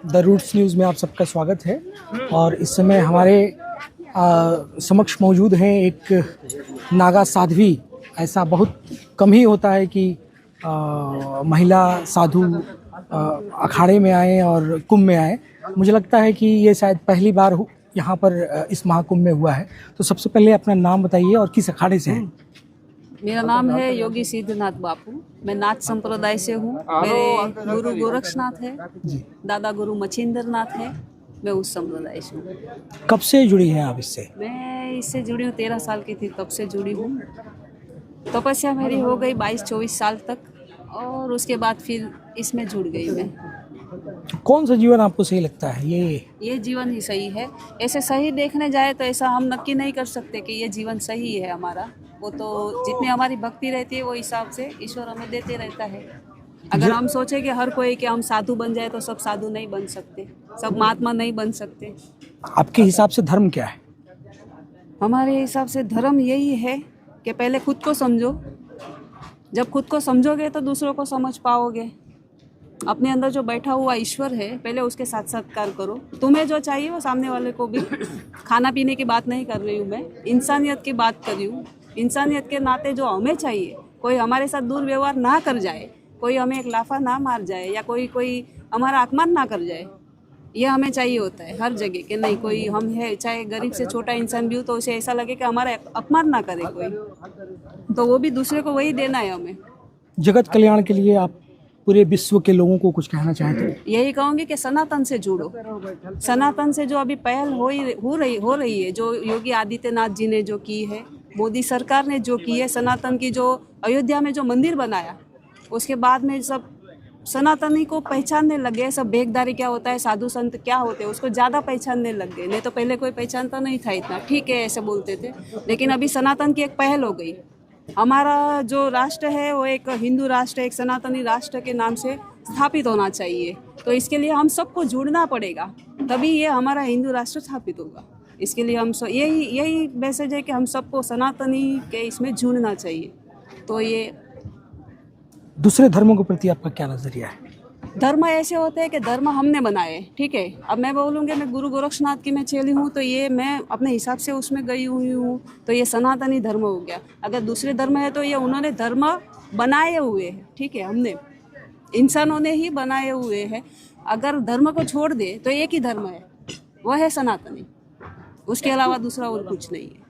The roots news में आप सबका स्वागत है। और इस समय हमारे समक्ष मौजूद हैं एक नागा साध्वी। ऐसा बहुत कम ही होता है कि महिला साधु अखाड़े में आए और कुंभ में आए। मुझे लगता है कि ये शायद पहली बार यहाँ पर इस महाकुंभ में हुआ है। तो सबसे पहले अपना नाम बताइए और किस अखाड़े से हैं? मेरा नाम है योगी सिद्धनाथ बापू। मैं नाथ संप्रदाय से हूँ। मेरे गुरु गोरक्षनाथ है, दादा गुरु मच्छिंद्र नाथ है। मैं उस संप्रदाय से हूँ। कब से जुड़ी हैं आप इससे? मैं इससे जुड़ी हूँ, 13 साल की थी तब से जुड़ी हूँ। तपस्या मेरी हो गई 22-24 साल तक, और उसके बाद फिर इसमें जुड़ गई मैं। कौन सा जीवन आपको सही लगता है? ये जीवन ही सही है। ऐसे सही देखने जाए तो ऐसा हम नक्की नहीं कर सकते कि ये जीवन सही है हमारा। वो तो जितनी हमारी भक्ति रहती है वो हिसाब से ईश्वर हमें देते रहता है। अगर हम सोचे कि हर कोई कि हम साधु बन जाए तो सब साधु नहीं बन सकते, सब महात्मा नहीं बन सकते। आपके हिसाब से धर्म क्या है? हमारे हिसाब से धर्म यही है कि पहले खुद को समझो। जब खुद को समझोगे तो दूसरों को समझ पाओगे। अपने अंदर जो बैठा हुआ ईश्वर है पहले उसके साक्षात्कार करो। तुम्हें जो चाहिए वो सामने वाले को भी। खाना पीने की बात नहीं कर रही हूँ मैं, इंसानियत की बात कर रही हूँ। इंसानियत के नाते जो हमें चाहिए, कोई हमारे साथ दुर्व्यवहार ना कर जाए, कोई हमें एक लाफा ना मार जाए, या कोई हमारा अपमान ना कर जाए, ये हमें चाहिए होता है हर जगह। कि नहीं, कोई हम है चाहे गरीब से छोटा इंसान भी हो तो उसे ऐसा लगे कि हमारा अपमान ना करे कोई, तो वो भी दूसरे को वही देना है हमें। जगत कल्याण के लिए आप पूरे विश्व के लोगों को कुछ कहना चाहते हैं? यही कहूँगी कि सनातन से जुड़ो। सनातन से जो अभी पहल हो रही है, जो योगी आदित्यनाथ जी ने जो की है, मोदी सरकार ने जो की है, सनातन की जो अयोध्या में जो मंदिर बनाया, उसके बाद में सब सनातनी को पहचानने लग गए। सब भेखधारी क्या होता है, साधु संत क्या होते हैं, उसको ज़्यादा पहचानने लग गए। नहीं तो पहले कोई पहचानता नहीं था इतना, ठीक है ऐसे बोलते थे। लेकिन अभी सनातन की एक पहल हो गई। हमारा जो राष्ट्र है वो एक हिंदू राष्ट्र, एक सनातनी राष्ट्र के नाम से स्थापित होना चाहिए। तो इसके लिए हम सबको जुड़ना पड़ेगा, तभी ये हमारा हिंदू राष्ट्र स्थापित होगा। इसके लिए हम यही मैसेज है कि हम सबको सनातनी के इसमें जुड़ना चाहिए। तो ये दूसरे धर्मों के प्रति आपका क्या नजरिया है? धर्म ऐसे होते हैं कि धर्म हमने बनाए, ठीक है। अब मैं बोलूँगी मैं गुरु गोरक्षनाथ की मैं चेली हूँ, तो ये मैं अपने हिसाब से उसमें गई हुई हूँ, तो ये सनातनी धर्म हो गया। अगर दूसरे धर्म है तो ये उन्होंने धर्म बनाए हुए हैं, ठीक है, हमने इंसानों ने ही बनाए हुए हैं। अगर धर्म को छोड़ दे तो एक ही धर्म है, वह है सनातनी। उसके अलावा दूसरा और कुछ नहीं है।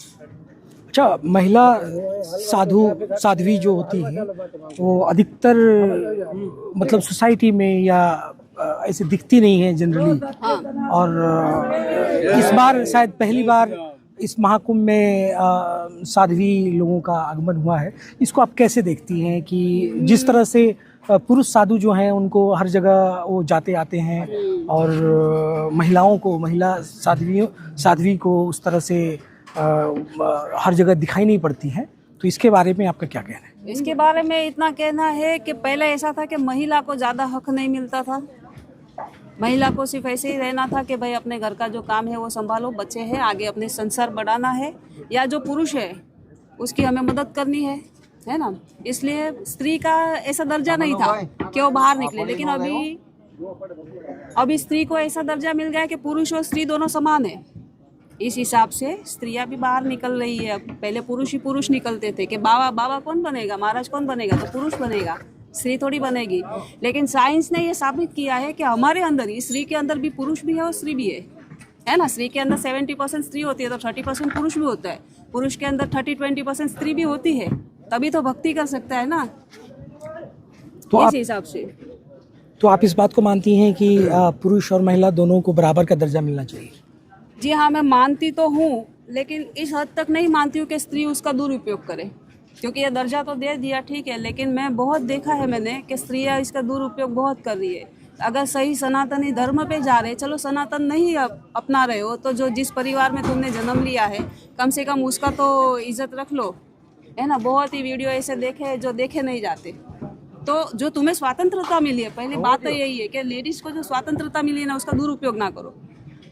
अच्छा, महिला साध्वी जो होती है वो अधिकतर मतलब सोसाइटी में या ऐसे दिखती नहीं है जनरली। हाँ। और इस बार शायद पहली बार इस महाकुंभ में साध्वी लोगों का आगमन हुआ है। इसको आप कैसे देखती हैं कि जिस तरह से पुरुष साधु जो हैं उनको हर जगह वो जाते आते हैं, और महिला साध्वी को उस तरह से हर जगह दिखाई नहीं पड़ती हैं, तो इसके बारे में आपका क्या कहना है? इसके बारे में इतना कहना है कि पहले ऐसा था कि महिला को ज़्यादा हक नहीं मिलता था। महिला को सिर्फ ऐसे ही रहना था कि भाई अपने घर का जो काम है वो संभालो, बच्चे हैं, आगे अपने संसार बढ़ाना है, या जो पुरुष है उसकी हमें मदद करनी है ना। इसलिए स्त्री का ऐसा दर्जा नहीं था कि वो बाहर निकले। लेकिन अभी स्त्री को ऐसा दर्जा मिल गया कि पुरुष और स्त्री दोनों समान है। इस हिसाब से स्त्रियां भी बाहर निकल रही है। अब पहले पुरुष ही पुरुष निकलते थे कि बाबा कौन बनेगा, महाराज कौन बनेगा, तो पुरुष बनेगा, स्त्री थोड़ी बनेगी। लेकिन साइंस ने ये साबित किया है कि हमारे अंदर ही, स्त्री के अंदर भी पुरुष भी है और स्त्री भी है ना। स्त्री के अंदर 70% स्त्री होती है तो 30% पुरुष भी होता है। पुरुष के अंदर 30-20% स्त्री भी होती है, तभी तो भक्ति कर सकता है ना। तो इस हिसाब से तो आप इस बात को मानती हैं कि पुरुष और महिला दोनों को बराबर का दर्जा मिलना चाहिए? जी हाँ, मैं मानती तो हूँ, लेकिन इस हद तक नहीं मानती हूँ कि स्त्री उसका दुरुपयोग करे। क्योंकि ये दर्जा तो दे दिया, ठीक है, लेकिन मैं बहुत देखा है मैंने कि स्त्रियाँ इसका दुरुपयोग बहुत कर रही है। अगर सही सनातनी धर्म पे जा रहे, चलो सनातन नहीं अपना रहे हो तो जो जिस परिवार में तुमने जन्म लिया है कम से कम उसका तो इज्जत रख लो, है ना। बहुत ही वीडियो ऐसे देखे जो देखे नहीं जाते। तो जो तुम्हें स्वतंत्रता मिली है, पहली बात तो यही है कि लेडीज़ को जो स्वतंत्रता मिली है ना, उसका दुरुपयोग ना करो।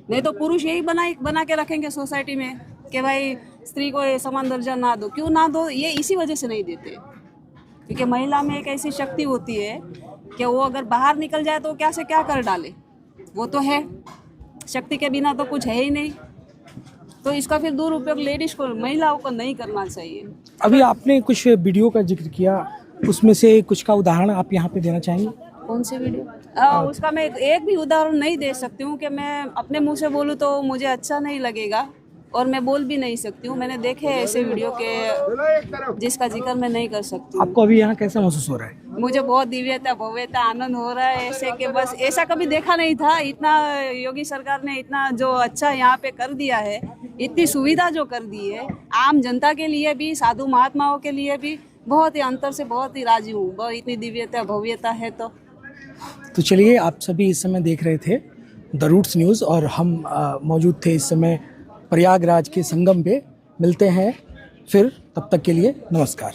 नहीं तो पुरुष यही बना के रखेंगे सोसाइटी में कि भाई स्त्री को ये समान दर्जा ना दो। क्यों ना दो? ये इसी वजह से नहीं देते क्योंकि महिला में एक ऐसी शक्ति होती है कि वो अगर बाहर निकल जाए तो क्या से क्या कर डाले, वो तो है, शक्ति के बिना तो कुछ है ही नहीं। तो इसका फिर दुरुपयोग लेडीज को, महिलाओं को नहीं करना चाहिए। अभी आपने कुछ वीडियो का जिक्र किया, उसमें से कुछ का उदाहरण आप यहाँ पे देना चाहेंगे? कौन सी वीडियो? उसका मैं एक भी उदाहरण नहीं दे सकती हूँ कि मैं अपने मुंह से बोलूँ तो मुझे अच्छा नहीं लगेगा, और मैं बोल भी नहीं सकती हूँ। मैंने देखे ऐसे वीडियो के जिसका जिक्र मैं नहीं कर सकती हूँ। आपको अभी यहाँ कैसा महसूस हो रहा है? मुझे बहुत दिव्यता, भव्यता, आनंद हो रहा है ऐसे कि बस ऐसा कभी देखा नहीं था। इतना योगी सरकार ने इतना जो अच्छा यहाँ पे कर दिया है, इतनी सुविधा जो कर दी है आम जनता के लिए भी, साधु महात्माओं के लिए भी, बहुत ही अंतर से बहुत ही राजी हूँ। बहुत इतनी दिव्यता भव्यता है। तो चलिए, आप सभी इस समय देख रहे थे द रूट्स न्यूज़ और हम मौजूद थे इस समय प्रयागराज के संगम पे। मिलते हैं फिर, तब तक के लिए नमस्कार।